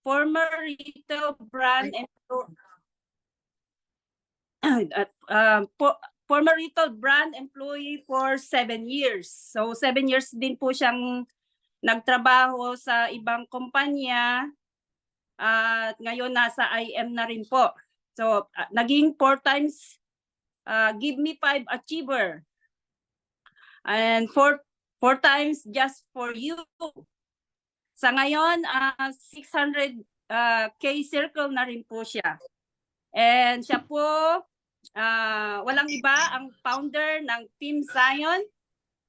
former retail brand former retail brand employee for 7 years. So 7 years din po siyang nagtrabaho sa ibang kumpanya at ngayon nasa IM na rin po. So naging 4 times Give Me 5 achiever and 4 times Just for You. Sa ngayon 600K circle na rin po siya. And siya po walang iba ang founder ng Team Zion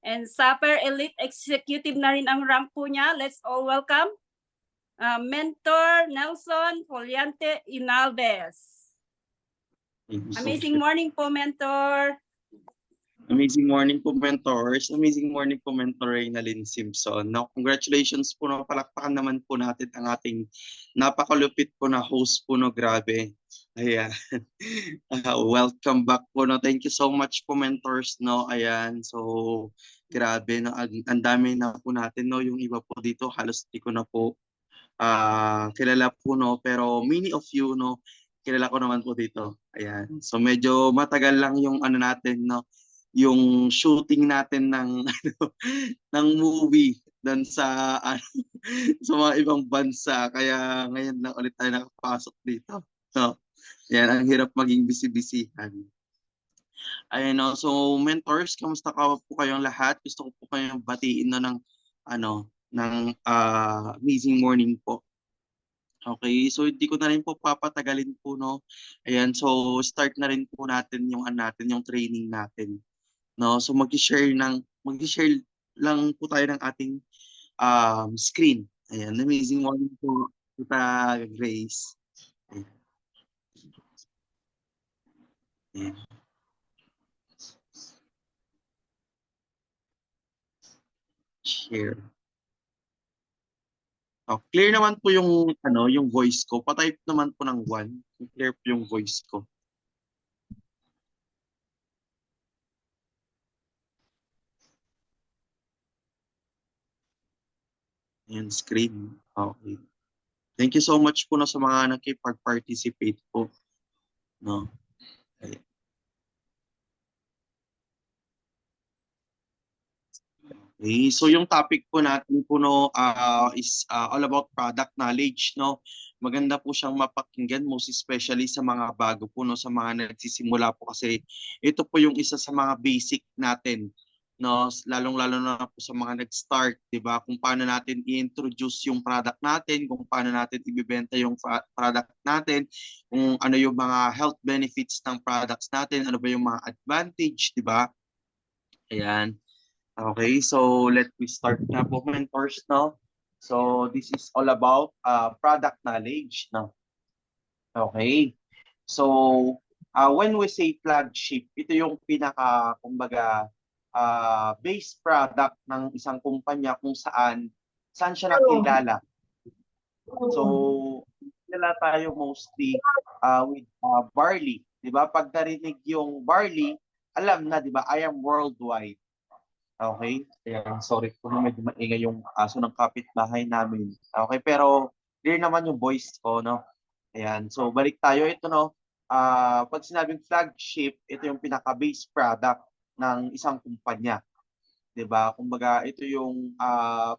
and Super Elite Executive na rin ang rank po niya. Let's all welcome Mentor Nelson Foliante Inalves. Amazing morning po, Mentor. Amazing morning po, mentors. Amazing morning po, Mentor Reynalyn Simpson. Now, congratulations po. No, palakpakan naman po natin ang ating napakalupit po na host po. No, grabe. Ayan. Welcome back po. No. Thank you so much po, mentors. No. Ayan. So, grabe. No. Ang dami na po natin. No. Yung iba po dito, halos di ko na po kilala po. No. Pero many of you, no, kilala ko naman po dito. Ayan. So, medyo matagal lang yung ano natin, no, yung shooting natin ng ng movie doon sa sa mga ibang bansa, kaya ngayon lang ulit tayo nakapasok dito. So, yan, ang hirap maging busy-busyhan. Ayun, no, so mentors, kamusta ka po kayong lahat? Gusto ko po kayong batiin na ng amazing morning po. Okay, so hindi ko na rin po papatagalin po, no. Ayan, so start na rin po natin yung yung training natin. No, so mag-share lang po tayo ng ating screen. Ayan, amazing morning po, Tita Grace. Ayan. Ayan. Share. Oh, clear naman po yung yung voice ko. Pa-type naman po ng 1. Clear po yung voice ko. Ayan, screen. Okay. Thank you so much po, no, sa mga nakipag-participate po. No. Ayan. Okay, so yung topic po natin po, no, is all about product knowledge, no. Maganda po siyang mapakinggan, most especially sa mga bago po, no, sa mga nagsisimula po, kasi ito po yung isa sa mga basic natin, no, lalong-lalo na po sa mga nag-start, 'di ba? Kung paano natin i-introduce yung product natin, kung paano natin ibebenta yung product natin, kung ano yung mga health benefits ng products natin, ano ba yung mga advantage, 'di ba? Ayan. Okay, so let me start na po, mentors, no? So this is all about product knowledge, no? Okay. So when we say flagship, ito yung pinaka, kumbaga, base product ng isang kumpanya kung saan siya nakilala. So kilala tayo mostly with barley, 'di ba? Pag narinig yung barley, alam na, 'di ba? I am worldwide. Okay? Ayan, sorry po, medyo maingay yung aso ng kapitbahay namin. Okay, pero clear naman yung voice ko, no? Ayan, so balik tayo. Ito, no, pag sinabing flagship, ito yung pinaka-base product ng isang kumpanya. 'Di ba? Kumbaga, ito yung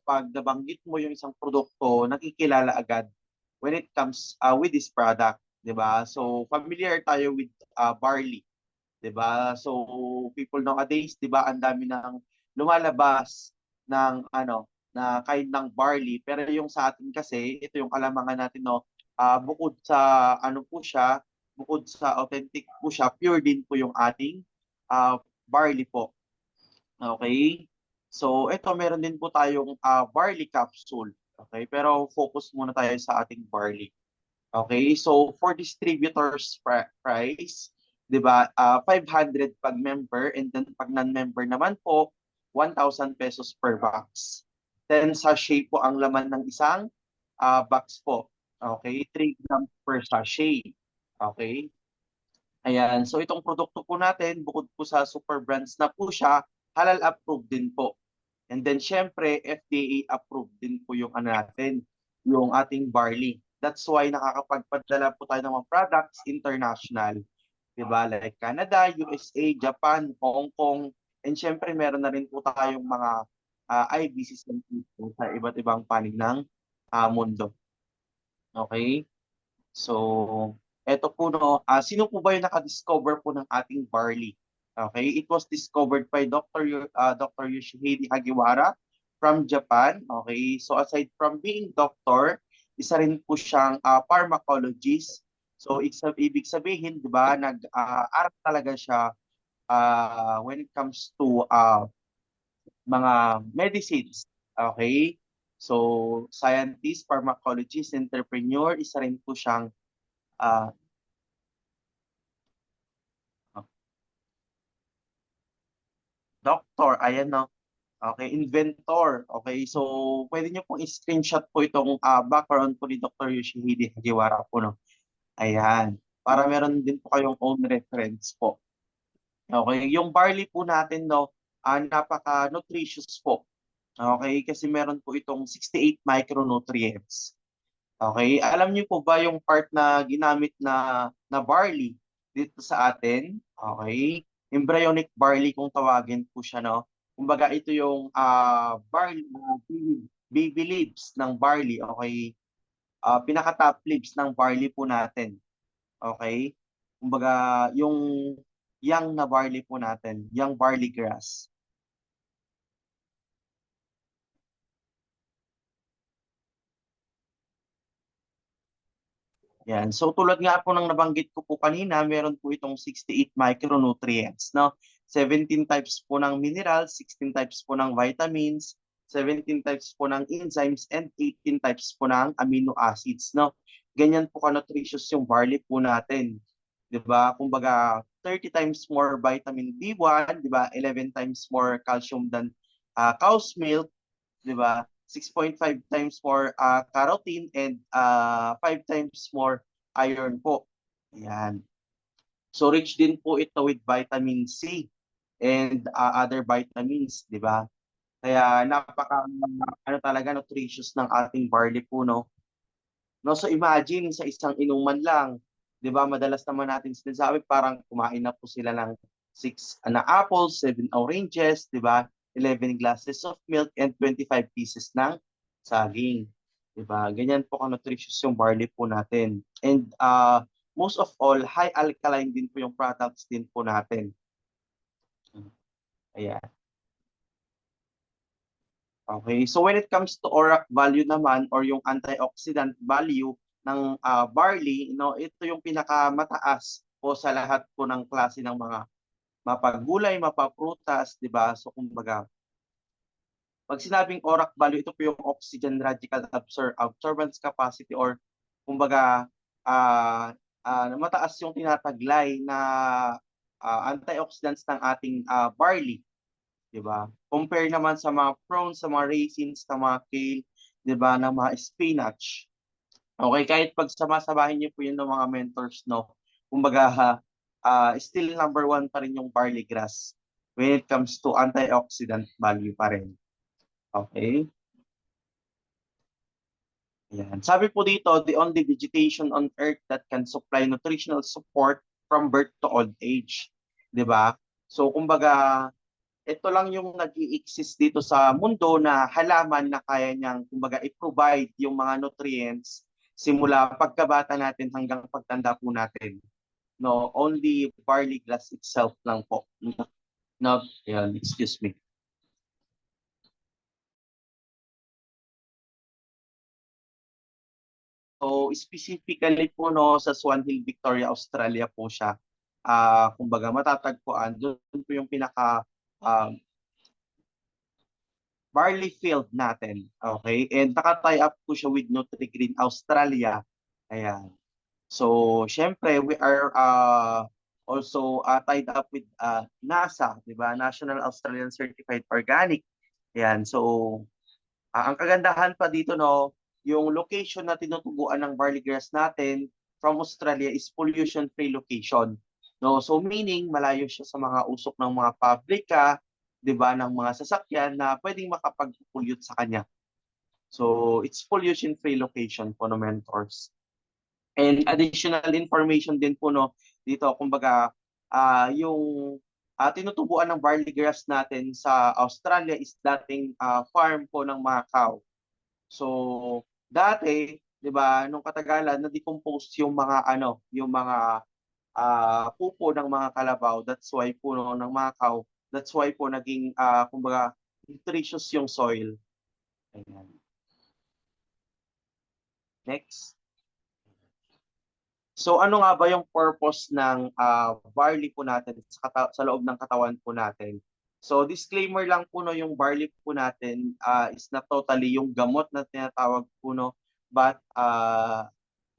pag nabanggit mo yung isang produkto, nakikilala agad when it comes with this product. 'Di ba? So, familiar tayo with barley. 'Di ba? So people nowadays, 'di ba, ang dami nang lumalabas ng na kind ng barley, pero yung sa atin kasi, ito yung kalamangan natin, no, bukod sa po siya, bukod sa authentic po siya, pure din po yung ating barley po. Okay? So ito, meron din po tayong barley capsule. Okay? Pero focus muna tayo sa ating barley. Okay, so for distributors price, 'di ba? 500 pag member, and then pag non-member naman po, 1,000 pesos per box. 10 sachet po ang laman ng isang box po. Okay, 3 grams per sachet. Okay? Ayan, so itong produkto po natin, bukod po sa super brands na po siya, halal approved din po. And then syempre, FDA approved din po yung natin, yung ating barley. That's why nakakapagpadala po tayo ng mga products international. Diba? Like Canada, USA, Japan, Hong Kong, and syempre meron na rin po tayong mga IBCs po sa iba't ibang panig ng mundo. Okay? So, eto po no, sino po ba yung nakadiscover po ng ating barley? Okay, it was discovered by Dr. Yoshihide Hagiwara from Japan. Okay, so aside from being doctor, isa rin po siyang pharmacologist. So, ibig sabihin, di ba, nag-aral talaga siya when it comes to mga medicines. Okay, so scientist, pharmacologist, entrepreneur, isa rin po siyang ah, doctor, ayan no. Okay, inventor. Okay, so pwede niyo pong i-screenshot po itong background po ni Dr. Yoshihide Hagiwara po, no? Ayan, para meron din po kayong own reference po. Okay, yung barley po natin, no, napaka-nutritious po. Okay, kasi meron po itong 68 micronutrients. Okay, alam niyo po ba yung part na ginamit na barley dito sa atin? Okay, embryonic barley kung tawagin po siya, no? Kumbaga ito yung barley, baby leaves ng barley, okay? Pinaka-top leaves ng barley po natin, okay? Kumbaga yung young na barley po natin, young barley grass. Yan. So tulad nga po ng nabanggit ko po kanina, meron po itong 68 micronutrients, no? 17 types po ng minerals, 16 types po ng vitamins, 17 types po ng enzymes, and 18 types po ng amino acids, no? Ganyan po ka-nutritious yung barley po natin. 'Di ba? Kumbaga 30 times more vitamin B1, 'di ba? 11 times more calcium than cow's milk, 'di ba? 6.5 times more carotene and 5 times more iron po. Ayan. So rich din po ito with vitamin C and other vitamins, di ba? Kaya napaka ano talaga nutritious ng ating barley po, no? No, so imagine sa isang inuman lang, 'di ba? Madalas naman natin sinasabi parang kumain na po sila ng 6 na apples, 7 oranges, 'di ba? 11 glasses of milk and 25 pieces ng saging. 'Di ba? Ganyan po ka-nutritious yung barley po natin. And most of all, high alkaline din po yung products din po natin. Ayan. Okay, so when it comes to ORAC value naman or yung antioxidant value ng barley, no, ito yung pinakamataas po sa lahat po ng klase ng mga mapagulay, mapaprutas, di ba? So kumbaga, pag sinabing ORAC value, ito po yung oxygen radical absorbance capacity or kumbaga mataas yung tinataglay na antioxidants ng ating barley. 'Di ba? Compare naman sa mga prawns, sa mga raisins, sa mga kale, 'di ba, na mga spinach. Okay, kahit pag sama-samahin niyo po 'yun ng mga mentors, no. Kumbaga, still number one pa rin yung barley grass when it comes to antioxidant value pa rin. Okay? Yan. Sabi po dito, the only vegetation on earth that can supply nutritional support from birth to old age. 'Di ba? So kumbaga, ito lang yung nag-i-exist dito sa mundo na halaman na kaya niyang kumbaga i-provide yung mga nutrients simula pagkabata natin hanggang pagtanda po natin. No, only barley grass itself lang po. No, yan, excuse me. So specifically po no sa Swan Hill, Victoria, Australia po siya. Kumbaga matatagpuan doon po yung pinaka barley field natin. Okay? And naka-tie up po siya with Nutri-Green Australia. Ayan. So, syempre, we are also tied up with NASA, di ba? National Australian Certified Organic. Ayan. So, ang kagandahan pa dito, no, yung location na tinutubuan ng barley grass natin from Australia is pollution-free location. No, so meaning malayo siya sa mga usok ng mga pabrika, 'di ba, ng mga sasakyan na pwedeng makapag-pollute sa kanya. So, it's pollution-free location po, no, mentors. And additional information din po, no, dito, kumbaga, yung tinutubuan ng barley grass natin sa Australia is dating farm po ng Macau. So, dati, 'di ba, nung katagalan na-decompose yung mga yung mga pupo ng mga kalabaw. That's why puno ng Macau. That's why po naging kumbaga nutritious yung soil. Ayan. Next. So ano nga ba yung purpose ng barley po natin sa loob ng katawan po natin? So disclaimer lang po, no, yung barley po natin is not totally yung gamot na tinatawag po, no, but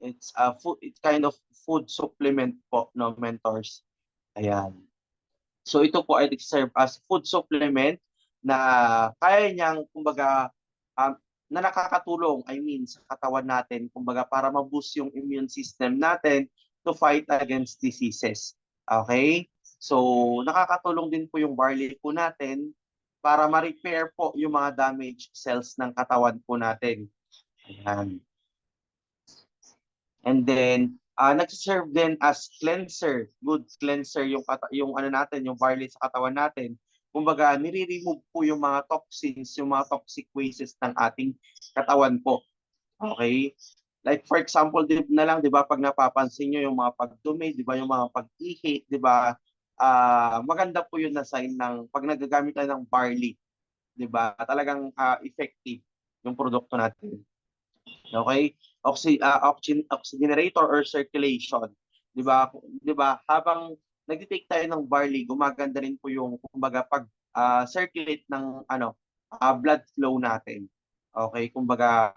it's a food, it's kind of food supplement po, no, mentors. Ayan. So ito po ay serve as food supplement na kaya niyang kumbaga na nakakatulong, I mean, sa katawan natin, kumbaga para ma-boost yung immune system natin to fight against diseases. Okay? So, nakakatulong din po yung barley po natin para ma-repair po yung mga damaged cells ng katawan po natin. Ayan. And then, nag-serve din as cleanser, good cleanser yung ano natin, yung barley sa katawan natin. Kumbaga, nire-remove po yung mga toxins, yung mga toxic wastes ng ating katawan po. Okay? Like for example, na lang, 'di ba, pag napapansin niyo yung mga pagdumi, 'di ba, yung mga pag-ihi, 'di ba? Maganda po yun na sign ng pag nagagamit tayo ng barley, 'di ba? Talagang effective yung produkto natin. Okay? Oxygenator or circulation. 'Di ba? 'Di ba? Habang nagte-take tayo ng barley, gumaganda rin po yung kumbaga pag circulate ng blood flow natin. Okay? Kumbaga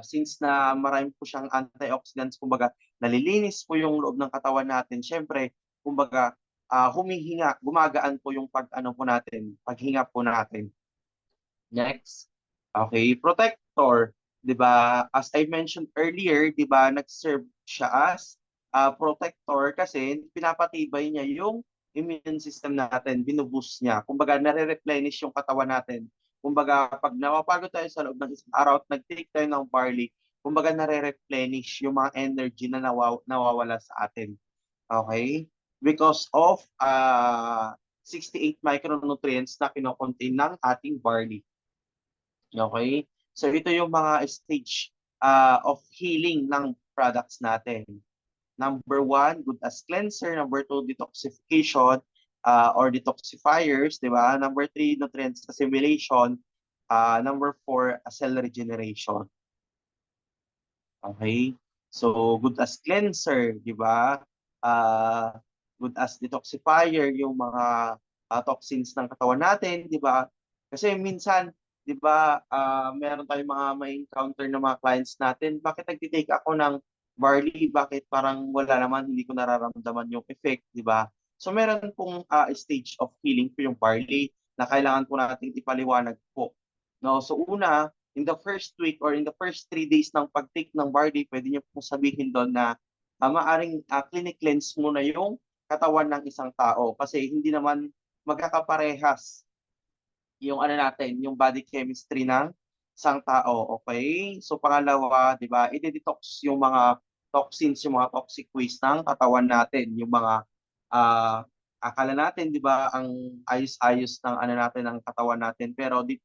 since na marami po siyang antioxidants, kumbaga nalilinis po yung loob ng katawan natin. Syempre, kumbaga humihinga, gumagaan po yung po natin, paghinga po natin. Next. Okay, protector, 'di ba? As I mentioned earlier, 'di ba, nag-serve siya as protector kasi pinapatibay niya yung immune system natin, binuboost niya. Kumbaga, nare-replenish yung katawan natin. Kumbaga, pag napapagod tayo sa loob ng isang araw at nag-take tayo ng barley, kumbaga, nare-replenish yung mga energy na nawawala sa atin. Okay? Because of 68 micronutrients na kinocontain ng ating barley. Okay? So ito yung mga stage of healing ng products natin. Number 1, good as cleanser. Number 2, detoxification or detoxifiers, di ba? Number 3, nutrients assimilation. Number 4, cell regeneration. Okay? So good as cleanser, di ba? Good as detoxifier, yung mga toxins ng katawan natin, di ba? Kasi minsan, 'di ba, meron tayong mga may encounter na mga clients natin, bakit nagti-take ako ng barley, bakit parang wala naman, hindi ko nararamdaman yung effect, 'di ba? So meron pong stage of healing po yung barley na kailangan po nating ipaliwanag po. No, so una, in the first week or in the first 3 days ng pag-take ng barley, pwede niyo pong sabihin doon na maaring clinic cleanse muna yung katawan ng isang tao kasi hindi naman magkakaparehas yung natin, yung body chemistry ng isang tao, okay? So pangalawa, 'di ba, i-detox yung mga toxins, yung mga toxic waste ng katawan natin, yung mga akala natin, 'di ba, ang ayos-ayos ng natin ng katawan natin, pero deep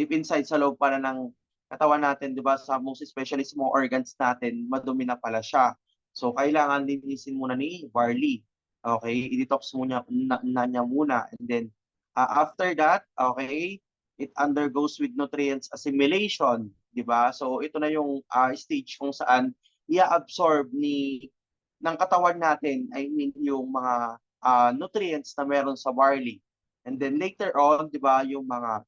inside sa loob pala ng katawan natin, 'di ba, sa most especially sa mga organs natin, madumi na pala siya. So kailangan linisin muna ni barley. Okay, i-detox muna niya muna, and then after that, okay, it undergoes with nutrients assimilation, di ba? So ito na yung stage kung saan i-absorb ng katawan natin, I mean yung mga nutrients na meron sa barley. And then later on, di ba, yung mga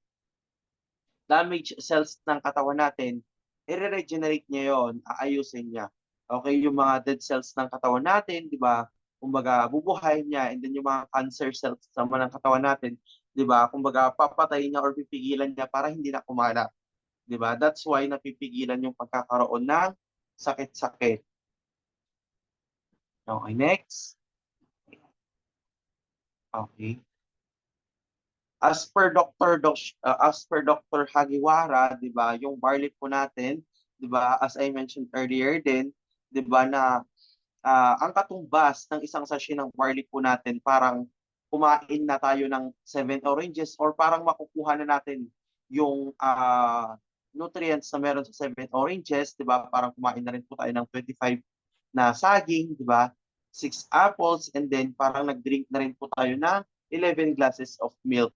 damaged cells ng katawan natin, i-regenerate niya yon, aayusin niya. Okay, yung mga dead cells ng katawan natin, di ba? Kumbaga, bubuhayin niya, and then yung mga cancer cells naman ng katawan natin, di ba? Kumbaga, papatayin niya or pipigilan niya para hindi na kumalat. Di ba? That's why napipigilan yung pagkakaroon ng sakit-sakit. Okay, next. Okay. As per Dr. Hagiwara, 'di ba, yung barley po natin, 'di ba, as I mentioned earlier din, 'di ba na ang katumbas ng isang sachet ng barley po natin parang kumain na tayo ng 7 oranges or parang makukuha na natin yung nutrients na meron sa 7 oranges, 'di ba? Parang kumain na rin po tayo ng 25 na saging, 'di ba? 6 apples and then parang nag-drink na rin po tayo ng 11 glasses of milk.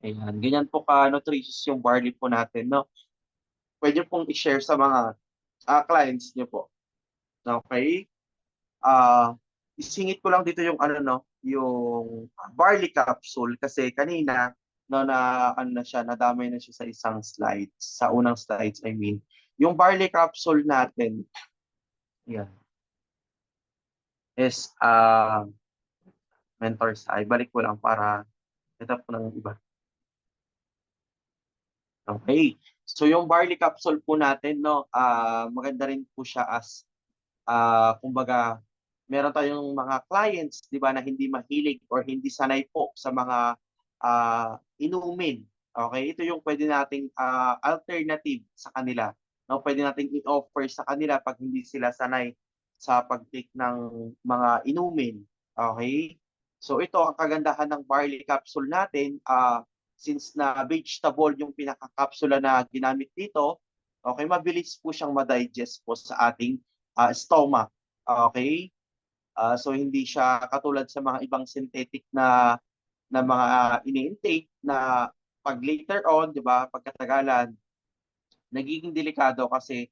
Ayan, ganyan po ka-nutritious yung barley po natin, no? Pwede pong i-share sa mga clients niyo po. Okay? Isingit ko lang dito yung ano no, yung barley capsule kasi kanina no na ano na siya, nadamay na siya sa isang slides, sa unang slides I mean. Yung barley capsule natin, yan, is mentors ay balik ko lang para ito po ng iba. Okay. So yung barley capsule po natin no, maganda rin po siya as kumbaga meron tayong mga clients, 'di ba, na hindi mahilig or hindi sanay po sa mga inumin. Okay? Ito yung pwede nating alternative sa kanila. No, pwede nating i-offer sa kanila pag hindi sila sanay sa pag-take ng mga inumin. Okay? So ito ang kagandahan ng barley capsule natin, since na vegetable yung pinaka-capsula na ginamit dito, okay, mabilis po siyang ma-digest po sa ating stomach. Okay? So hindi siya katulad sa mga ibang synthetic na mga ini-intake na pag later on, 'di ba, pagkatagalan, nagiging delikado kasi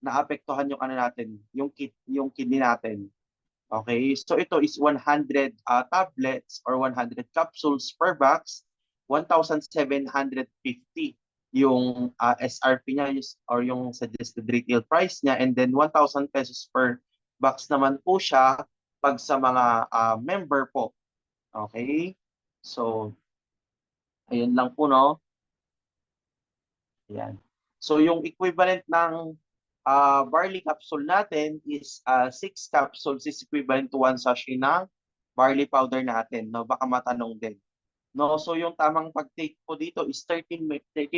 naapektuhan yung ano natin, yung kidney natin. Okay? So ito is 100 tablets or 100 capsules per box, 1,750 yung SRP niya or yung suggested retail price niya, and then 1,000 pesos per box naman po siya pag sa mga member po. Okay? So, ayun lang po, no? Ayan. So, yung equivalent ng barley capsule natin is 6 capsules is equivalent to 1 sachet ng barley powder natin, no? Baka matanong din. No, so yung tamang pag-take po dito is 30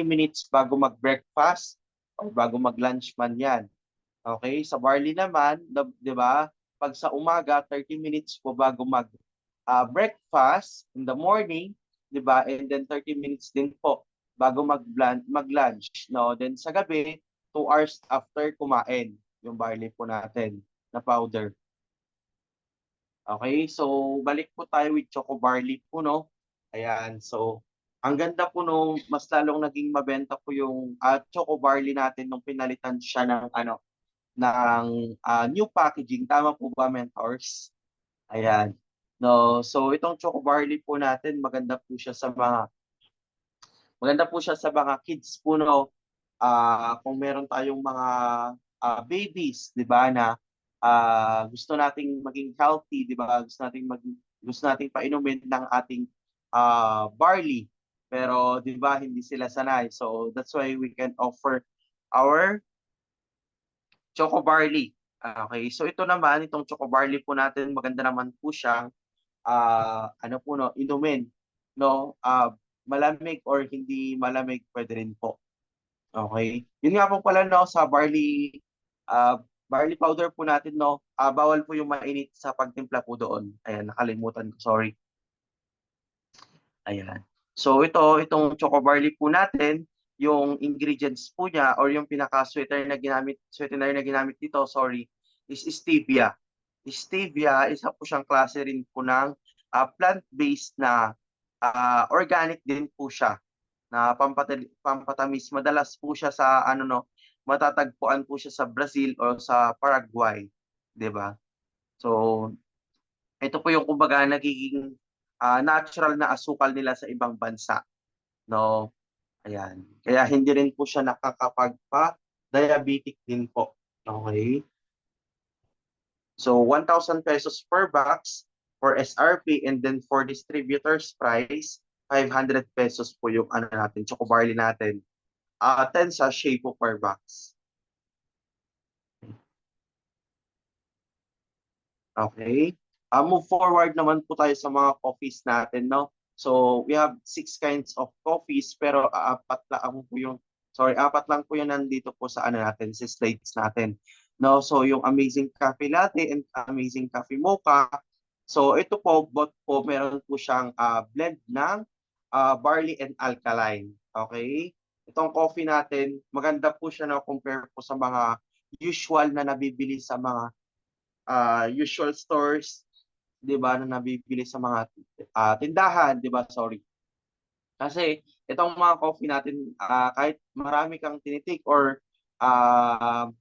minutes bago mag-breakfast or bago mag-lunch man 'yan. Okay? Sa barley naman, 'di ba? Pag sa umaga, 30 minutes po bago breakfast in the morning, 'di ba? And then 30 minutes din po bago mag-lunch, no? Then sa gabi, 2 hours after kumain yung barley po natin na powder. Okay? So balik po tayo with choco barley po, no? Ayan. So ang ganda po nung mas lalong naging mabenta po yung choco barley natin nung pinalitan siya ng ano ng new packaging. Tama po ba, mentors? Ayan. No, so itong choco barley po natin, maganda po siya sa mga kids po, no. Kung meron tayong mga babies, 'di ba, na gusto nating maging healthy, 'di ba? Gusto nating painumin ng ating barley. Pero 'di ba, hindi sila sanay. So that's why we can offer our choco barley. Okay, so ito naman, itong choco barley po natin, maganda naman po siyang ano po, no, inumin, no? Malamig or hindi malamig, pwede rin po. Okay? Yun nga po pala, no, sa barley powder po natin, no, bawal po yung mainit sa pagtimpla po doon. Ayan, nakalimutan ko, sorry. Ayan. So itong choco barley po natin, yung ingredients po niya or yung sweetener na ginamit dito, sorry, is stevia. Stevia, isa po siyang klase rin po ng plant-based na organic din po siya na pampatamis. Madalas po siya sa ano no, matatagpuan po siya sa Brazil o sa Paraguay, 'di ba? So ito po yung kumbaga nagiging natural na asukal nila sa ibang bansa, no? Ayan. Kaya hindi rin po siya nakakapagpa-diabetic din po. Okay? So 1,000 pesos per box for SRP, and then for distributor's price, 500 pesos po yung ano natin, choco barley natin. 10 sachet po per box. Okay? Move forward naman po tayo sa mga coffees natin, no? So we have 6 kinds of coffees pero apat lang po yung nandito po sa ano natin, sa slides natin. No, so yung Amazing Coffee Latte and Amazing Coffee Mocha. So ito po, both po meron po siyang blend ng barley and alkaline. Okay? Itong coffee natin, maganda po siya na compare po sa mga usual na nabibili sa mga usual stores, 'di ba, na nabibili sa mga tindahan, 'di ba? Sorry. Kasi itong mga coffee natin, kahit marami kang tinitake or ah,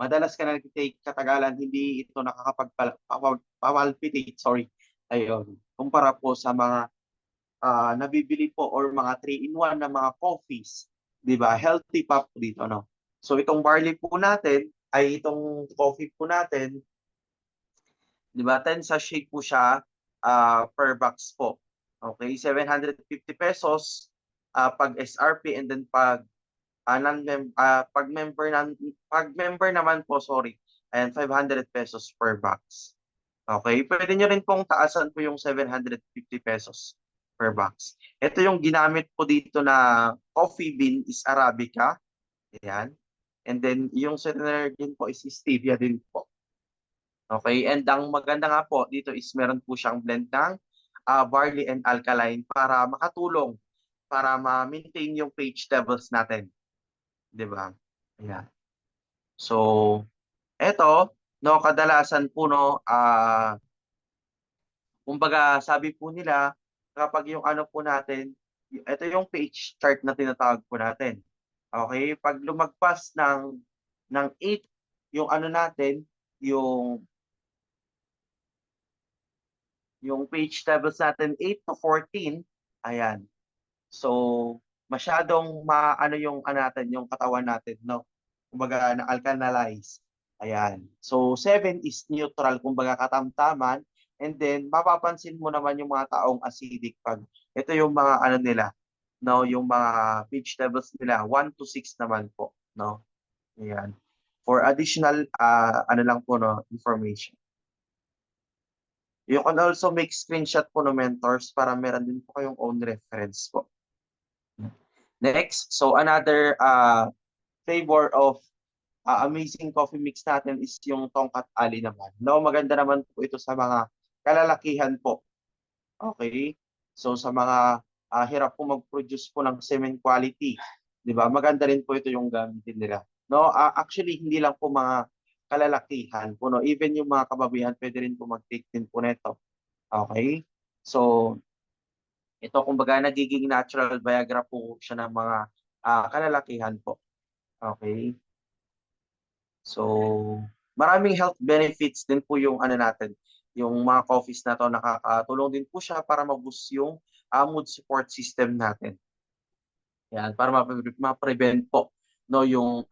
madalas ka na nagtitake katagalan, hindi ito nakakapagpapalpitate, sorry. Ayun. Kumpara po sa mga nabibili po or mga 3-in-1 na mga coffees, 'di ba? Healthy pa po dito, no? So itong barley po natin, ay itong coffee po natin, 'di ba? 10 sachet po siya per box po. Okay, 750 pesos pag SRP, and then pag pag member naman po, sorry, ayan, 500 pesos per box. Okay, pwede nyo rin pong taasan po yung 750 pesos per box. Ito yung ginamit po dito na coffee bean is Arabica. Ayan. And then yung sweetener din po is stevia din po. Okay, and ang maganda nga po dito is meron po siyang blend ng barley and alkaline para makatulong para ma-maintain yung pH levels natin, 'di ba? Ayan. So, eto, no, kadalasan po, no, kumbaga sabi po nila kapag yung ano po natin, ito yung pH chart na tinatawag po natin. Okay, pag lumagpas ng 8 yung ano natin, yung pH levels natin 8 to 14, ayan. So, masyadong maano yung ano natin, yung katawan natin, no? Kumbaga na-alkalize. Ayan. So, 7 is neutral, kumbaga katamtaman. And then, mapapansin mo naman yung mga taong acidic pag ito yung mga ano nila, no? Yung mga pH levels nila, 1 to 6 naman po, no? Ayan. For additional, ano lang po, no, information. You can also make screenshot po no mentors para meron din po kayong own reference po. Next, so another flavor of amazing coffee mix natin is yung Tongkat Ali naman. No, maganda naman po ito sa mga kalalakihan po. Okay? So sa mga hirap po mag-produce po ng semen quality, 'di ba? Maganda rin po ito yung gamitin nila. No, actually hindi lang po mga kalalakihan po, no. Even yung mga kababayan pwede rin po mag-take din po nito. Okay? So ito kumbaga nagiging natural Viagra po siya ng mga kalalakihan po. Okay? So, maraming health benefits din po yung ano natin, yung mga coffees na to, nakakatulong din po siya para ma-boost yung mood support system natin. Yan, para ma-prevent po no yung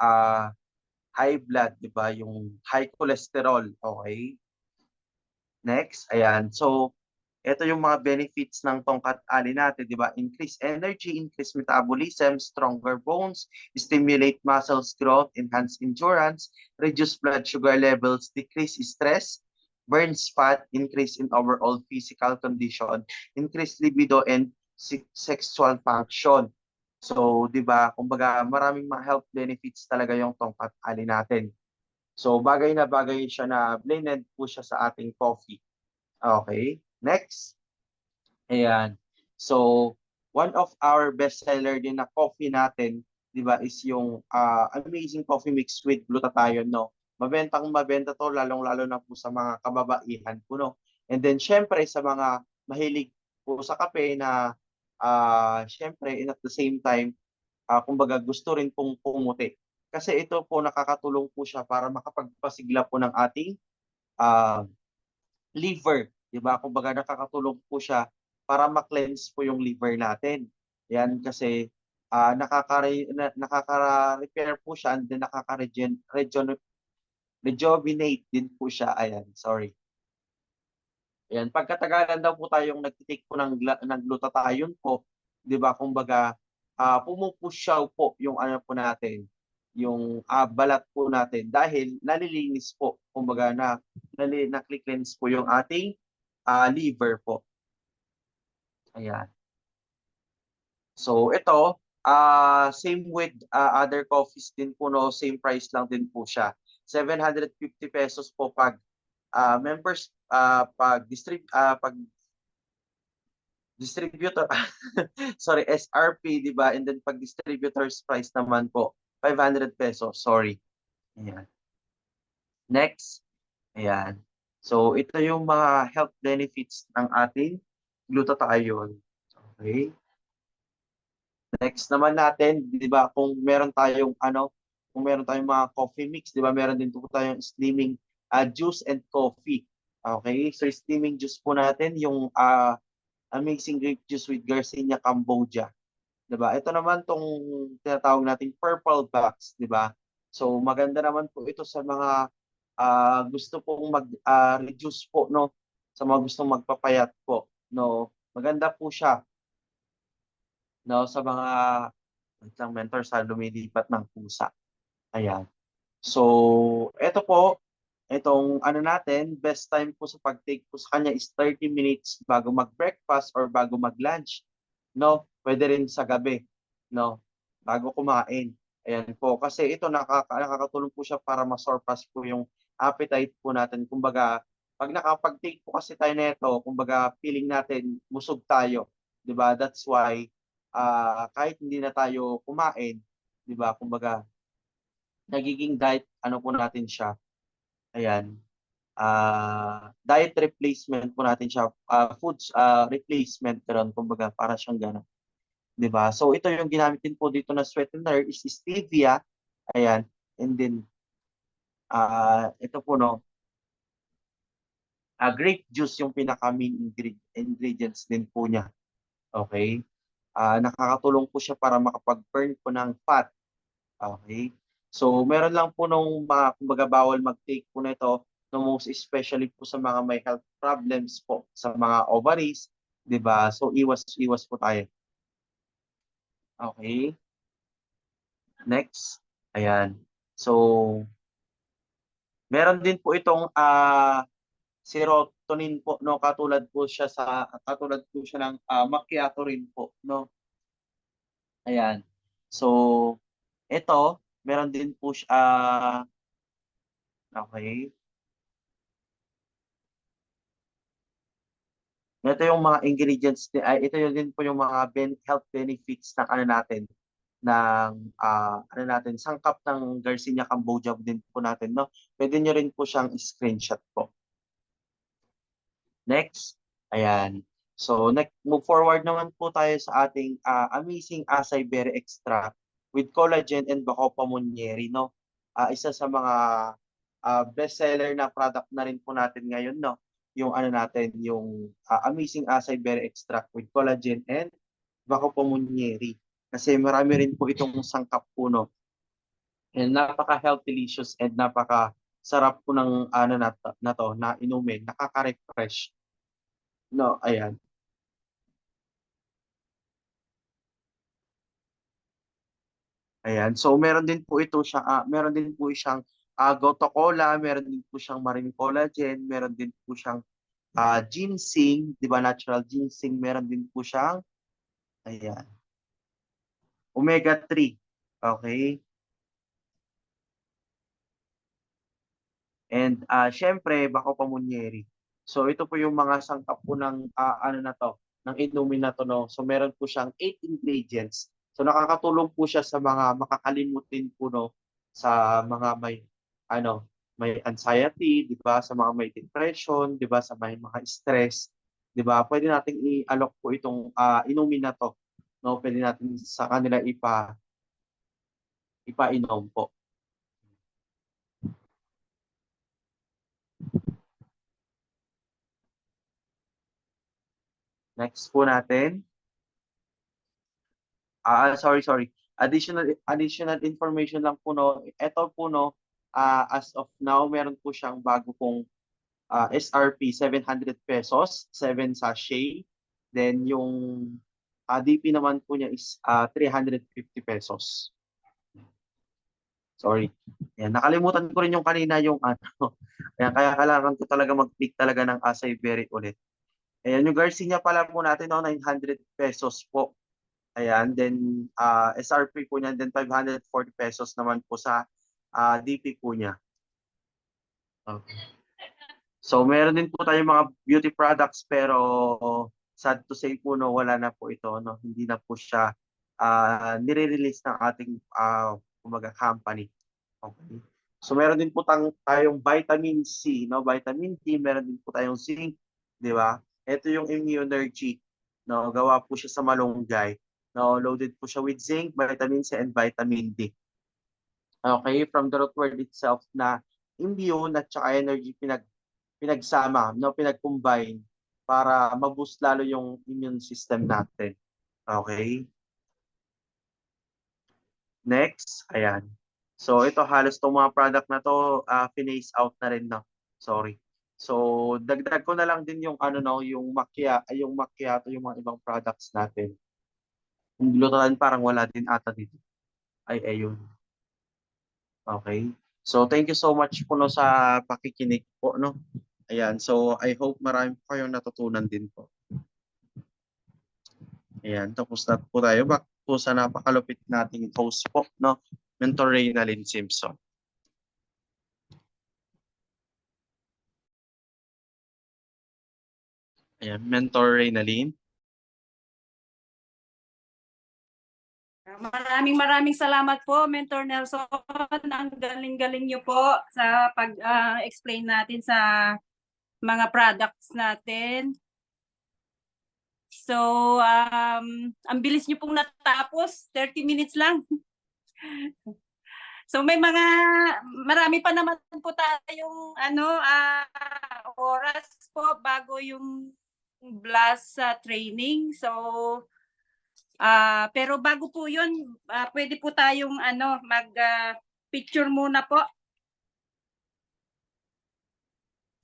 high blood, 'di ba? Yung high cholesterol, okay? Next, ayan. So, ito yung mga benefits ng tongkat ali natin, di ba? Increase energy, increase metabolism, stronger bones, stimulate muscles growth, enhance endurance, reduce blood sugar levels, decrease stress, burns fat, increase in overall physical condition, increase libido and sexual function. So, di ba, kumbaga maraming mga health benefits talaga yung tongkat ali natin. So, bagay na bagay siya na blended po siya sa ating coffee. Okay, next. Ayan. So, one of our best seller din na coffee natin, 'di ba, is yung Amazing Coffee Mix with Glutathione, no. Mabenta to lalong-lalo na po sa mga kababaihan po, no. And then syempre sa mga mahilig po sa kape na syempre and at the same time kumbaga gusto rin pong pumuti. Kasi ito po nakakatulong po siya para makapagpasigla po ng ating ah, liver, 'di ba? Kumbaga nakakatulong po siya para ma-cleanse po yung liver natin. Yan kasi nakaka-repair po siya and then rejuvenate din po siya. Ayan, sorry. Ayan, pagkatagalan daw po tayong nagtitake po ng glutathione po, 'di ba? Kumbaga pumupusyaw po yung ano po natin, yung balat po natin dahil nalilinis po, kumbaga na cleanse po yung ating liver po. Ayan. So ito, same with other coffees din po, no, same price lang din po siya. 750 pesos po pag members, pag distributor, sorry, SRP, di ba? And then pag distributor's price naman po, 500 pesos, sorry. Ayan. Next, ayan. So ito yung mga health benefits ng ating glutathione. Okay? Next naman natin, 'di ba, kung meron tayong kung meron tayong mga coffee mix, 'di ba? Meron din po tayong steaming juice and coffee. Okay? So steaming juice po natin yung amazing grape juice with Garcinia Cambogia, 'di ba? Ito naman tong tinatawag nating purple box, 'di ba? So maganda naman po ito sa mga gusto pong mag-reduce po, no, sa mga gustong magpapayat po, no. Maganda po siya, no, sa mga wait lang, mentor, sa lumilipat ng pusa. Ayan. So, eto po, itong natin, best time po sa pag-take po sa kanya is 30 minutes bago mag-breakfast or bago mag-lunch. No, pwede rin sa gabi, no, bago kumain. Ayan po, kasi ito nakakatulong po siya para ma-surpass po yung appetite po natin. Kumbaga, pag nakapag-take po kasi tayo nito, kumbaga feeling natin busog tayo, 'di ba? That's why kahit hindi na tayo kumain, 'di ba? Kumbaga, nagiging diet po natin siya. Ayan. Diet replacement po natin siya. Foods replacement ron, kumbaga para siyang gano'n. 'Di ba? So ito yung ginamit din po dito na sweetener is stevia. Ayan. And then ito po, no, grape juice yung pinaka main ingredients din po niya. Okay? Nakakatulong po siya para makapag-burn po ng fat. Okay? So meron lang po nung mga kumbaga bawal mag-take po nito, no, most especially po sa mga may health problems po sa mga ovaries, 'di ba? So iwas-iwas po tayo. Okay? Next. Ayan. So meron din po itong serotonin po, no, katulad po siya ng macchiato rin po, no. Ayan. So ito, meron din po siya okay. Ito yung mga ingredients ito yun din po yung mga health benefits ng natin, ng natin, sangkap ng Garcinia Cambogia din po natin, no. Pwede nyo rin po siyang screenshot po. Next, ayan. So, move forward naman po tayo sa ating amazing Acai Berry Extra with collagen and Bacopa Monnieri, no? Isa sa mga bestseller na product na rin po natin ngayon, no? Yung natin, yung amazing Acai Berry Extract with collagen and Bacopa Monnieri. Kasi marami rin po itong sangkap po, no? And napaka-health delicious and napaka-sarap po ng na to na inumin, nakaka-refresh. No, ayan. Ayan. So meron din po meron din po siyang Goto Cola, meron din po siyang Marine Collagen, meron din po siyang ginseng, 'di ba, natural ginseng, meron din po siyang ayan, omega 3. Okay? And syempre Bako Pamunieri. So ito po yung mga sangkap po ng na to, ng inumin na to, no. So meron po siyang 8 ingredients. So nakakatulong po siya sa mga makakalimutin po, no, sa mga may anxiety, 'di ba, sa mga may depression, 'di ba, sa may mga stress, 'di ba? Pwede nating i-alok po itong inumin na to, no. Pwede natin sa kanila ipainom po. Next po natin. Sorry. Additional information lang po, no. Ito po, no, as of now meron po siyang bago pong SRP 700 pesos, 7 sachet. Then yung DP naman po niya is 350 pesos. Sorry. Ayan, nakalimutan ko rin yung kanina yung Ayan, kaya kailangan ko talaga mag-click talaga ng Acai Berry ulit. Ayan, yung Garcinia pala po natin, no, 900 pesos po. Ayan, then SRP po niyan, then 540 pesos naman po sa DP po niya. Okay. So meron din po tayong mga beauty products pero sad to say po no, wala na po ito, no. Hindi na po siya nire-release ng ating kumbaga company. Okay. So meron din po tayong vitamin C, no, vitamin D, meron din po tayong zinc, di ba? Ito yung Immunergy, no, gawa po siya sa malunggay. No, loaded po siya with zinc, vitamin C and vitamin D. Okay, from the root word itself na immune at saka energy pinagsama, no, pinag-combine para ma-boost lalo yung immune system natin. Okay? Next, ayan. So ito halos tong mga product na to phase out na rin, no. Sorry. So dagdag ko na lang din yung ano, no, yung macchiato, yung mga ibang products natin. Yung glutathione parang wala din ata dito. Ay ayun. Okay. So thank you so much po no sa pakikinig po, no. Ayan. So I hope marami po kayong natutunan din po. Ayan, tapos na po tayo. Back po sa napakalupit nating host po, no? Mentor Reynalyn Simpson. Ayan, Mentor Reynalyn. Maraming salamat po, Mentor Nelson. Ang galing-galing niyo po sa pag-explain natin sa mga products natin. So, ang bilis niyo pong natapos, 30 minutes lang. So marami pa naman po tayong oras po bago yung blast training. So pero bago po 'yun, pwede po tayong mag picture muna po.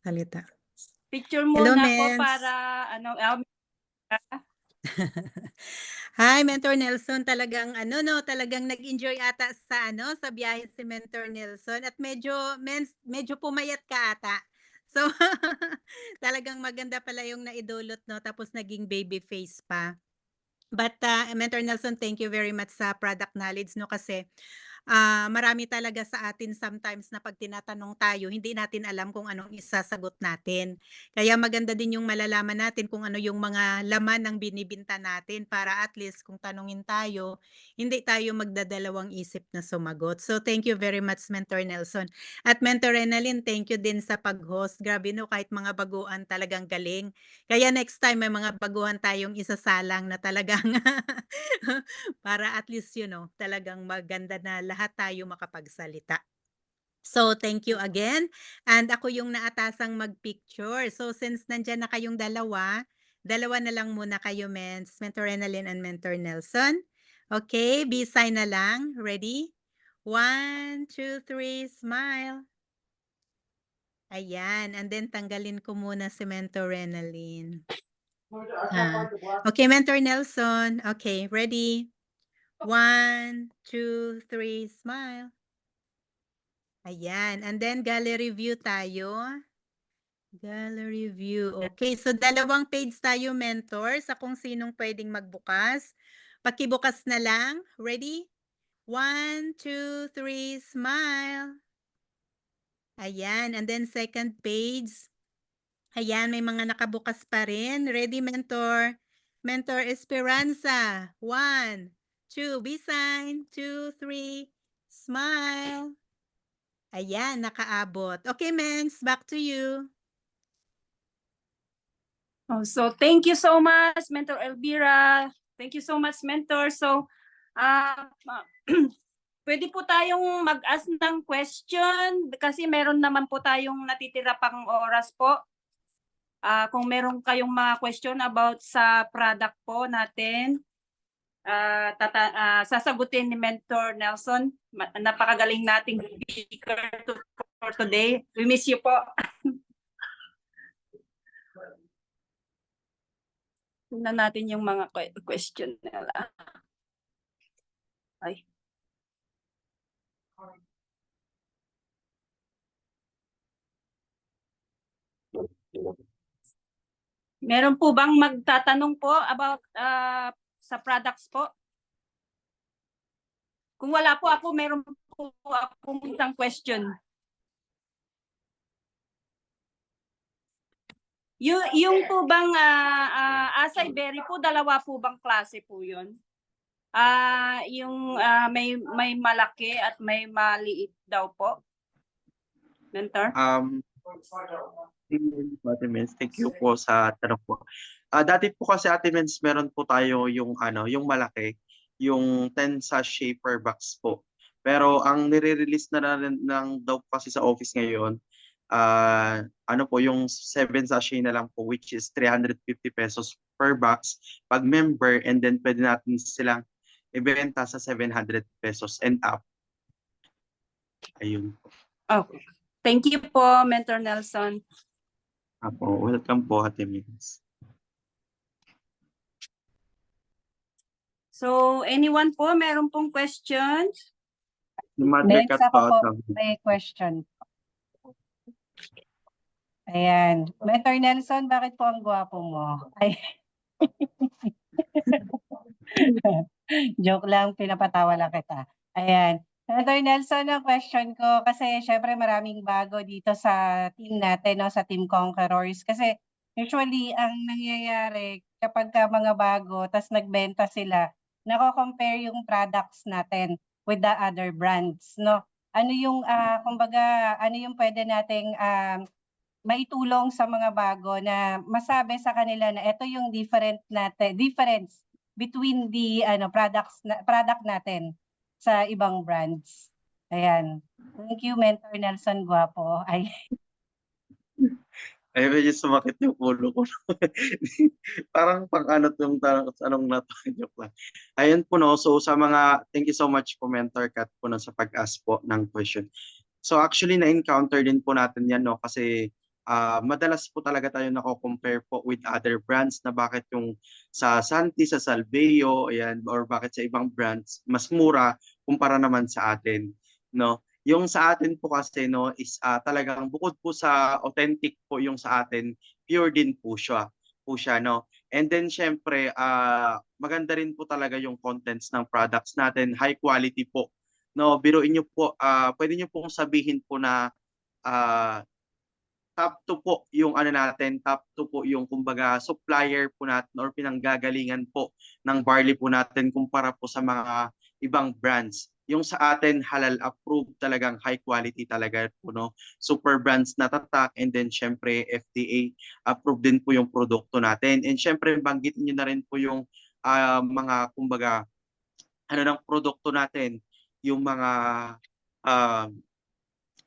Salita. Picture Hello, muna po Mens. para Hi, Mentor Nelson. Talagang talagang nag-enjoy ata sa biyahe si Mentor Nelson at medyo pumayat ka ata. So talagang maganda pala yung naidulot, no, tapos naging baby face pa. But Mentor Nelson, thank you very much sa product knowledge, no, kasi marami talaga sa atin sometimes na 'pag tinatanong tayo, hindi natin alam kung anong isasagot natin. Kaya maganda din yung malalaman natin kung ano yung mga laman ng binibinta natin para at least kung tanungin tayo, hindi tayo magdadalawang isip na sumagot. So, thank you very much, Mentor Nelson. At Mentor Renalyn, thank you din sa pag-host. Grabe, no, kahit mga baguhan talagang galing. Kaya next time may mga baguhan tayong isasalang na talagang para at least, talagang maganda na lahat tayo makapagsalita. So, thank you again. And ako yung naatasang mag-picture. So, since nandyan na kayong dalawa na lang muna kayo, Mentor Renalyn and Mentor Nelson. Okay, B-sign na lang. Ready? 1, 2, 3, smile. Ayan. And then, tanggalin ko muna si Mentor Renalyn. Okay, Mentor Nelson. Okay, ready? 1, 2, 3, smile. Ayan. And then, gallery view tayo. Gallery view. Okay, so dalawang page tayo, Mentor, sa kung sinong pwedeng magbukas. Pakibukas na lang. Ready? 1, 2, 3, smile. Ayan. And then, second page. Ayan, may mga nakabukas pa rin. Ready, Mentor? Mentor Esperanza. 1, 2, B-sign. 2, 3, smile. Ayan, nakaabot. Okay, Mens, back to you. So thank you so much, Mentor Elvira. Thank you so much, Mentor. So pwede po tayong mag-ask ng question kasi meron naman po tayong natitira pang oras po. Kung meron kayong mga question about sa product po natin, sasagutin ni Mentor Nelson. Napakagaling nating speaker for today. We miss you po. Tingnan natin yung mga question nila. Ay. Meron po bang magtatanong po about sa products po? Kung wala po ako, meron po akong isang question. Yung po bang acai berry po, dalawa po bang klase po yun? Yung may malaki at may maliit daw po. Mentor? Ate Mens, thank you po sa tanong po. Dati po kasi Ate Mens, meron po tayo yung yung malaki, yung 10 sachet per box po. Pero ang nire-release na rin ng daw kasi sa office ngayon, ano po, yung 7 sachet na lang po, which is 350 pesos per box pag member, and then pwede natin silang ibenta sa 700 pesos and up. Ayun. Okay. Thank you po, Mentor Nelson. Apo, welcome po Ate Mens. So, anyone po, meron pong questions? Yung Mother Next Cat ako po, Pautang. may question. Ayan. Mentor Nelson, bakit po ang gwapo mo? Ay. Joke lang, pinapatawa lang kita. Ayan. Mentor Nelson, ang question ko, kasi syempre maraming bago dito sa team natin, no, sa Team Conquerors. Kasi usually, ang nangyayari kapag ka mga bago, tas nagbenta sila, nako-compare yung products natin with the other brands, no? Ano yung, kumbaga, ano yung pwede nating maitulong sa mga bago na masabi sa kanila na ito yung difference between the product natin sa ibang brands. Ayan. Thank you, Mentor Nelson Guapo. Ay, Ay, medyo sumakit yung ulo ko. Parang pang ano yung tanong na to. Joke lang. Ayun po no. So sa mga, thank you so much po Mentor Kat po no, sa pag-ask po ng question. So actually na-encounter din po natin yan no kasi madalas po talaga tayo nako-compare po with other brands na bakit yung sa Santi, sa Salveo, ayan, or bakit sa ibang brands mas mura kumpara naman sa atin, no? Yung sa atin po kasi no is talagang bukod po sa authentic po yung sa atin, pure din po siya no. And then syempre maganda rin po talaga yung contents ng products natin, high quality po. No, biruin niyo po, pwede niyo pong sabihin po na top 2 po yung ano natin, top 2 po yung kumbaga supplier po natin or pinanggagalingan po ng barley po natin kumpara po sa mga ibang brands. Yung sa atin halal approved, talagang high quality talaga po no. Super brands na tatak, and then syempre FDA approved din po yung produkto natin. And syempre banggitin niyo na rin po yung mga kumbaga ano ng produkto natin, yung mga uh,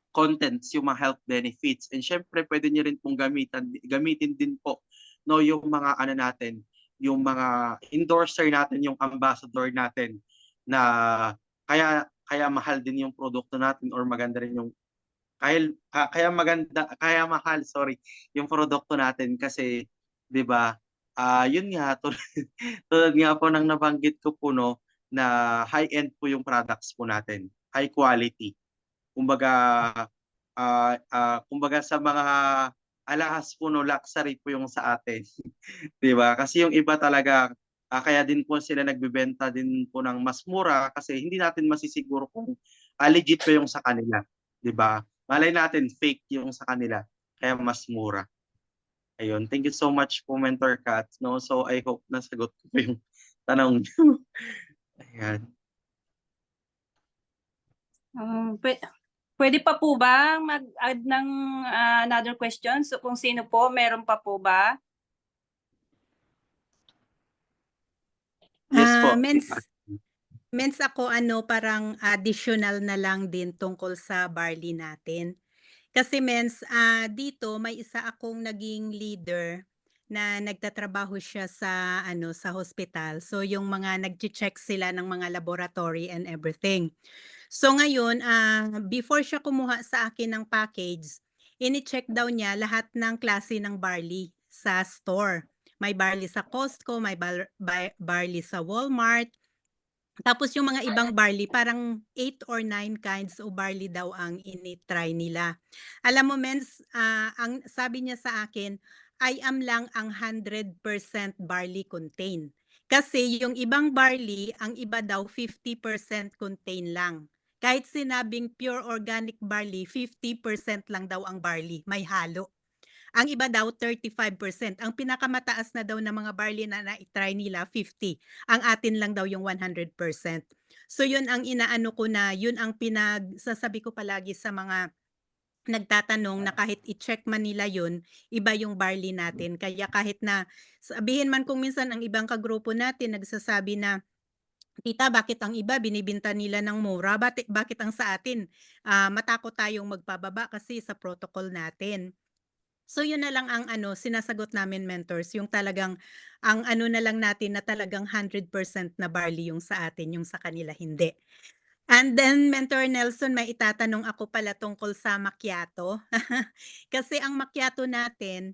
contents, yung mga health benefits. And syempre, pwede nyo rin pong gamitin din po no, yung mga ano natin, yung mga endorser natin, yung ambassador natin na kaya mahal din yung produkto natin or maganda rin yung kaya mahal, sorry, yung produkto natin kasi 'di ba? Yun nga tulad nga po ng nabanggit ko po no na high-end po yung products po natin, high quality. Kumbaga sa mga alahas po no, luxury po yung sa atin. 'Di ba? Kasi yung iba talaga kaya din po sila nagbebenta din po ng mas mura kasi hindi natin masisiguro kung legit pa yung sa kanila, 'di ba? Malay natin fake yung sa kanila kaya mas mura. Ayun, thank you so much po Mentor Kat. No, so I hope nasagot ko po yung tanong niyo. Ayan. Pwede pa po ba mag-add ng another question? So kung sino po, meron pa po ba? Yes po. Mens ako parang additional na lang din tungkol sa barley natin. Kasi mens dito may isa akong naging leader na nagtatrabaho siya sa sa hospital. So yung mga nagche-check sila ng mga laboratory and everything. So ngayon before siya kumuha sa akin ng package, ini-check daw niya lahat ng klase ng barley sa store. May barley sa Costco, may barley sa Walmart. Tapos yung mga ibang barley, parang 8 or 9 kinds of barley daw ang ini-try nila. Alam mo, Mens, ang sabi niya sa akin, IAM lang ang 100% barley contain. Kasi yung ibang barley, ang iba daw 50% contain lang. Kahit sinabing pure organic barley, 50% lang daw ang barley, may halo. Ang iba daw 35%. Ang pinakamataas na daw ng mga barley na na-try nila 50. Ang atin lang daw yung 100%. So yun ang inaano ko na, yun ang pinagsasabi ko palagi sa mga nagtatanong na kahit i-check man nila yun, iba yung barley natin. Kaya kahit na sabihin man kung minsan ang ibang kagrupo natin nagsasabi na, "Tita, bakit ang iba binibinta nila ng mura? Bakit ang sa atin, matakot tayong magpababa kasi sa protocol natin?" So yun na lang ang ano, sinasagot namin mentors, yung talagang ang ano na lang natin na talagang 100% na barley yung sa atin, yung sa kanila hindi. And then Mentor Nelson, may itatanong ako pala tungkol sa macchiato. Kasi ang macchiato natin,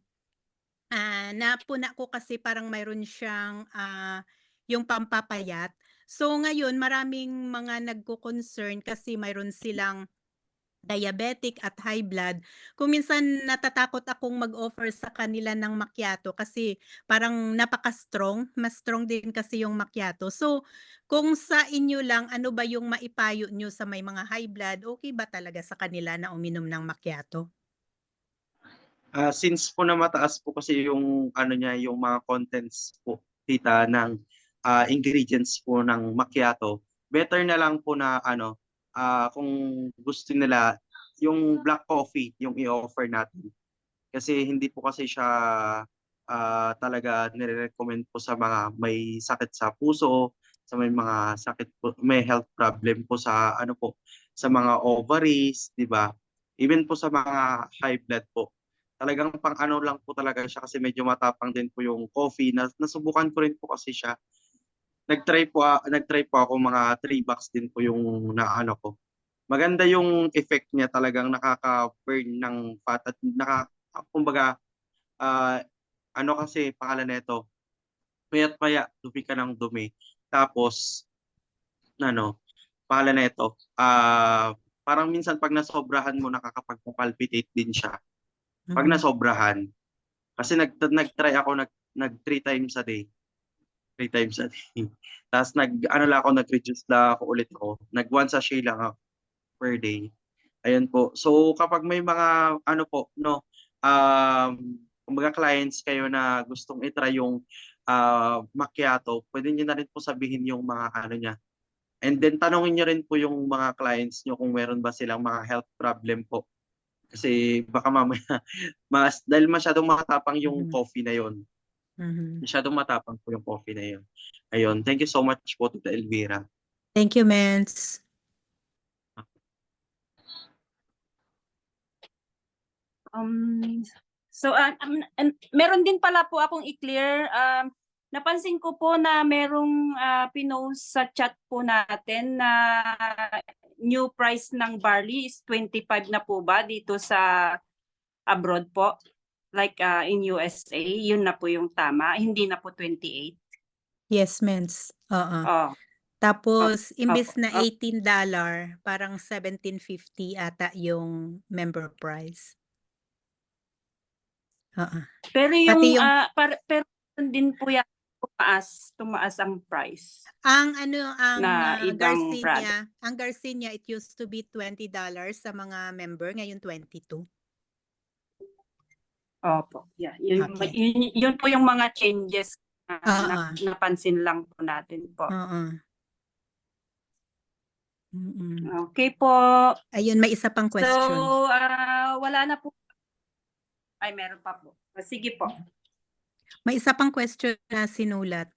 napuna ko kasi parang mayroon siyang, yung pampapayat. So ngayon maraming mga nagko-concern kasi mayroon silang diabetic at high blood. Kung minsan natatakot akong mag-offer sa kanila ng macchiato kasi parang napaka-strong, mas strong din kasi yung macchiato. So, kung sa inyo lang, ano ba yung maipayo nyo sa may mga high blood, okay ba talaga sa kanila na uminom ng macchiato? Since po na mataas po kasi yung ano niya, yung mga contents po tita ng ingredients po ng macchiato, better na lang po na ano, kung gusto nila yung black coffee yung i-offer natin. Kasi hindi po kasi siya talaga nire-recommend po sa mga may sakit sa puso, sa may mga sakit po, may health problem po sa ano po, sa mga ovaries, 'di ba? Even po sa mga high blood po. Talagang pang ano lang po talaga siya kasi medyo matapang din po yung coffee. Nasubukan ko rin po kasi siya. Nag-try po ako mga 3 box din po yung naano ko. Maganda yung effect niya, talagang nakaka-burn ng fat at kumbaga ah, ano kasi pangalan nito, payat paya, dumi ka ng dumi. Tapos ano, pangalan nito, parang minsan pag nasobrahan mo nakakapagpa-palpitate din siya. Pag Mhm. nasobrahan, kasi nag-try ako nag 3 times a day. 3 times a day. Tapos ano lang ako, nag-reduce lang ako ulit ako. Nag 1 sachet lang ako per day. Ayun po. So kapag may mga ano po, no, kumbaga clients kayo na gustong i-try yung macchiato, pwede niyo na rin po sabihin yung mga ano niya. And then tanungin niyo rin po yung mga clients niyo kung meron ba silang mga health problem po. Kasi baka mamaya dahil masyadong matapang yung Mhm. coffee na yon. Mhm. Masyadong matapang po yung coffee na yon. Ayun, thank you so much po Tita Elvira. Thank you, Mens. So, meron din pala po akong i-clear. Napansin ko po na merong pinost sa chat po natin na new price ng barley is 25 na po ba dito sa abroad po? Like in USA, yun na po yung tama. Hindi na po 28. Yes, Mens. Oo. Oh, Tapos opo. imbes na $18, parang 17.50 ata yung member price. Oo. Pero yung, Pati yung pero din po yan, tumaas ang price ang ano, na ibang product. Ang Garcinia, it used to be $20 sa mga member, ngayon 22. Opo, yeah. Yun, Okay. yun po yung mga changes Oo. napansin lang po natin po. Oo. Mm. Okay po. Ayun, may isa pang So, question. wala na po. Ay, meron pa po. Sige po. May isa pang question na sinulat.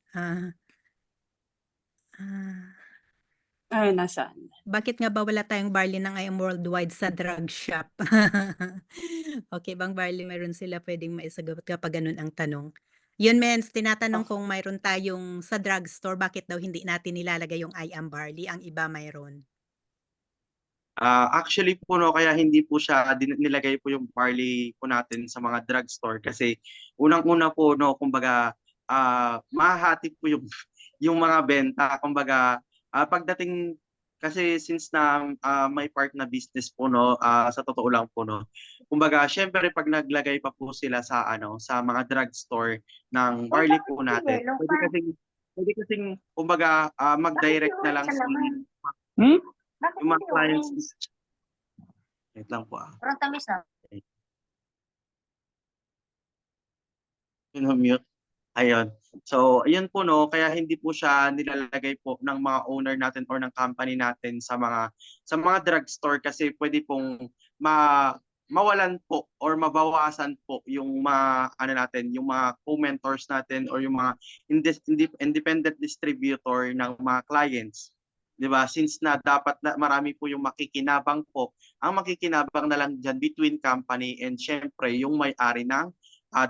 Ay, nasaan? Bakit nga ba wala tayong barley ng IAM worldwide sa drug shop? Okay, bang barley meron sila pwedeng maisagot kapag ganun ang tanong? Yun, Mens, tinatanong kung mayroon tayong sa drugstore, bakit daw hindi natin nilalagay yung IAM barley, ang iba mayroon? Actually po no, kaya hindi po siya nilagay po yung barley po natin sa mga drugstore kasi unang-una po no, kumbaga mahahati po yung yung mga benta, kumbaga pagdating Kasi since na may part na business po, no, sa totoo lang po, no. Kumbaga, syempre pag naglagay pa po sila sa sa mga drugstore ng barley po natin, pwede kasing kumbaga mag-direct na lang sa yung mga clients. Wait lang po. Mute. Ayun. So, ayun po, no, kaya hindi po siya nilalagay po ng mga owner natin or ng company natin sa mga drugstore kasi pwede pong mawalan po or mabawasan po yung mga ano natin, yung mga co-mentors natin or yung mga independent distributor ng mga clients. 'Di ba? Since na dapat na marami po yung makikinabang po, ang makikinabang na lang diyan between company and syempre yung may-ari ng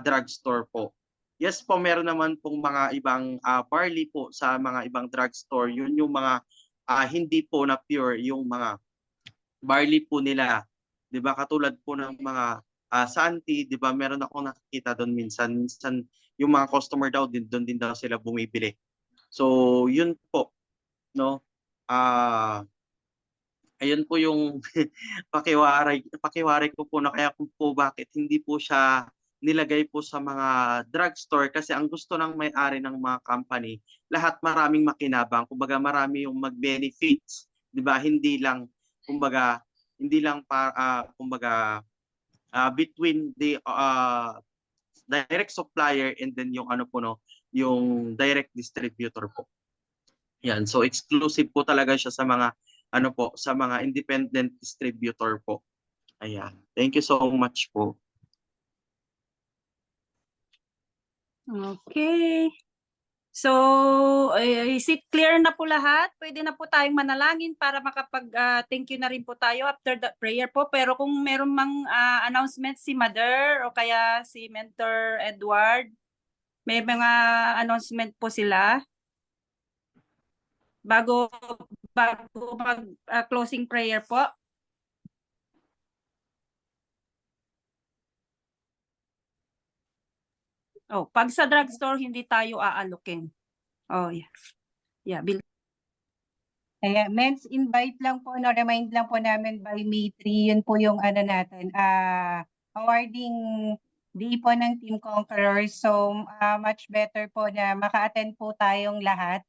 drugstore po. Yes po, meron naman pong mga ibang barley po sa mga ibang drugstore. Yun yung mga hindi po na pure yung mga barley po nila. 'Di ba? Katulad po ng mga Santi, 'di ba? Meron akong nakikita doon minsan yung mga customer daw doon din daw sila bumibili. So, yun po, no? Ayun po yung pakiwaray ko po na kaya kung po bakit hindi po siya nilagay po sa mga drugstore kasi ang gusto ng may-ari ng mga company, lahat maraming makinabang, kumbaga marami yung mag-benefits, 'di ba? Hindi lang kumbaga between the direct supplier and then yung ano po, no, yung direct distributor po. Yan, so exclusive po talaga siya sa mga ano po, sa mga independent distributor po. Ayan. Thank you so much po. Okay. So, is it clear na po lahat? Pwede na po tayong manalangin para makapag-thank you na rin po tayo after the prayer po. Pero kung meron mang announcement si Mother o kaya si Mentor Edward, may mga announcement po sila bago mag-closing prayer po. Oh, pag sa drugstore, hindi tayo aalokin. Oh, yeah. Yeah, Kaya men's invite lang po, no, remind lang po namin by May 3, yun po yung ano natin, awarding day po ng Team Conquerors. So, much better po na maka-attend po tayong lahat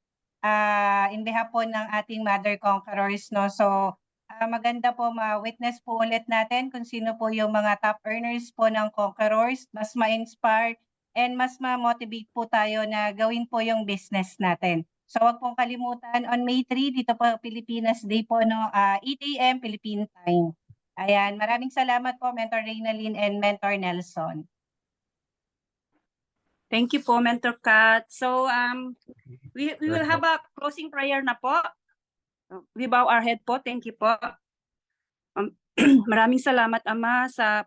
in behalf po ng ating Mother Conquerors, no. So, maganda po ma-witness po ulit natin kung sino po yung mga top earners po ng Conquerors, mas ma-inspire and mas ma-motivate po tayo na gawin po yung business natin. So wag pong kalimutan on May 3 dito po Pilipinas Day po, no, 8 AM Philippine time. Ayan, maraming salamat po Mentor Reynalyn and Mentor Nelson. thank you po, Mentor Kat. So, we will have a closing prayer na po. We bow our head po. Thank you po. Maraming salamat, Ama, sa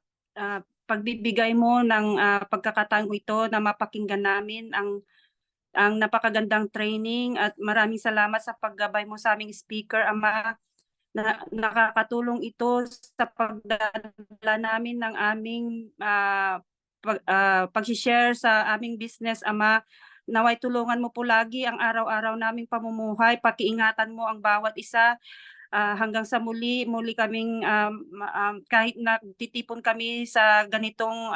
pagbibigay mo ng pagkakataong ito na mapakinggan namin ang napakagandang training at maraming salamat sa paggabay mo sa aming speaker, Ama. Nakakatulong ito sa pagdadala namin ng aming pag-share sa aming business, Ama. Naway tulungan mo po lagi ang araw-araw naming pamumuhay. Pakiingatan mo ang bawat isa hanggang sa muli kaming kahit nagtitipon kami sa ganitong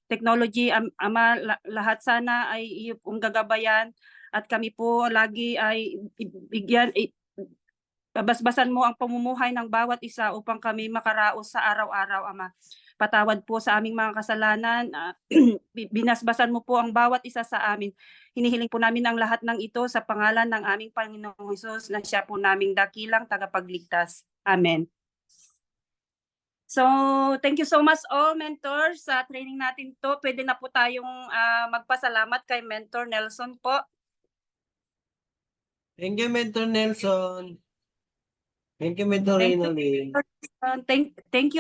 technology, Ama, lahat sana ay iyong gagabayan at kami po lagi ay basbasan mo ang pamumuhay ng bawat isa upang kami makaraos sa araw-araw, Ama. Patawad po sa aming mga kasalanan. Binasbasan mo po ang bawat isa sa amin. Hinihiling po namin ang lahat ng ito sa pangalan ng aming Panginoong Hesus na siya po naming dakilang tagapagligtas. Amen. So, thank you so much all mentors sa training natin to. Pwede na po tayong magpasalamat kay Mentor Nelson po. Thank you, Mentor Nelson. Thank you, Mentor Reynalyn. Thank you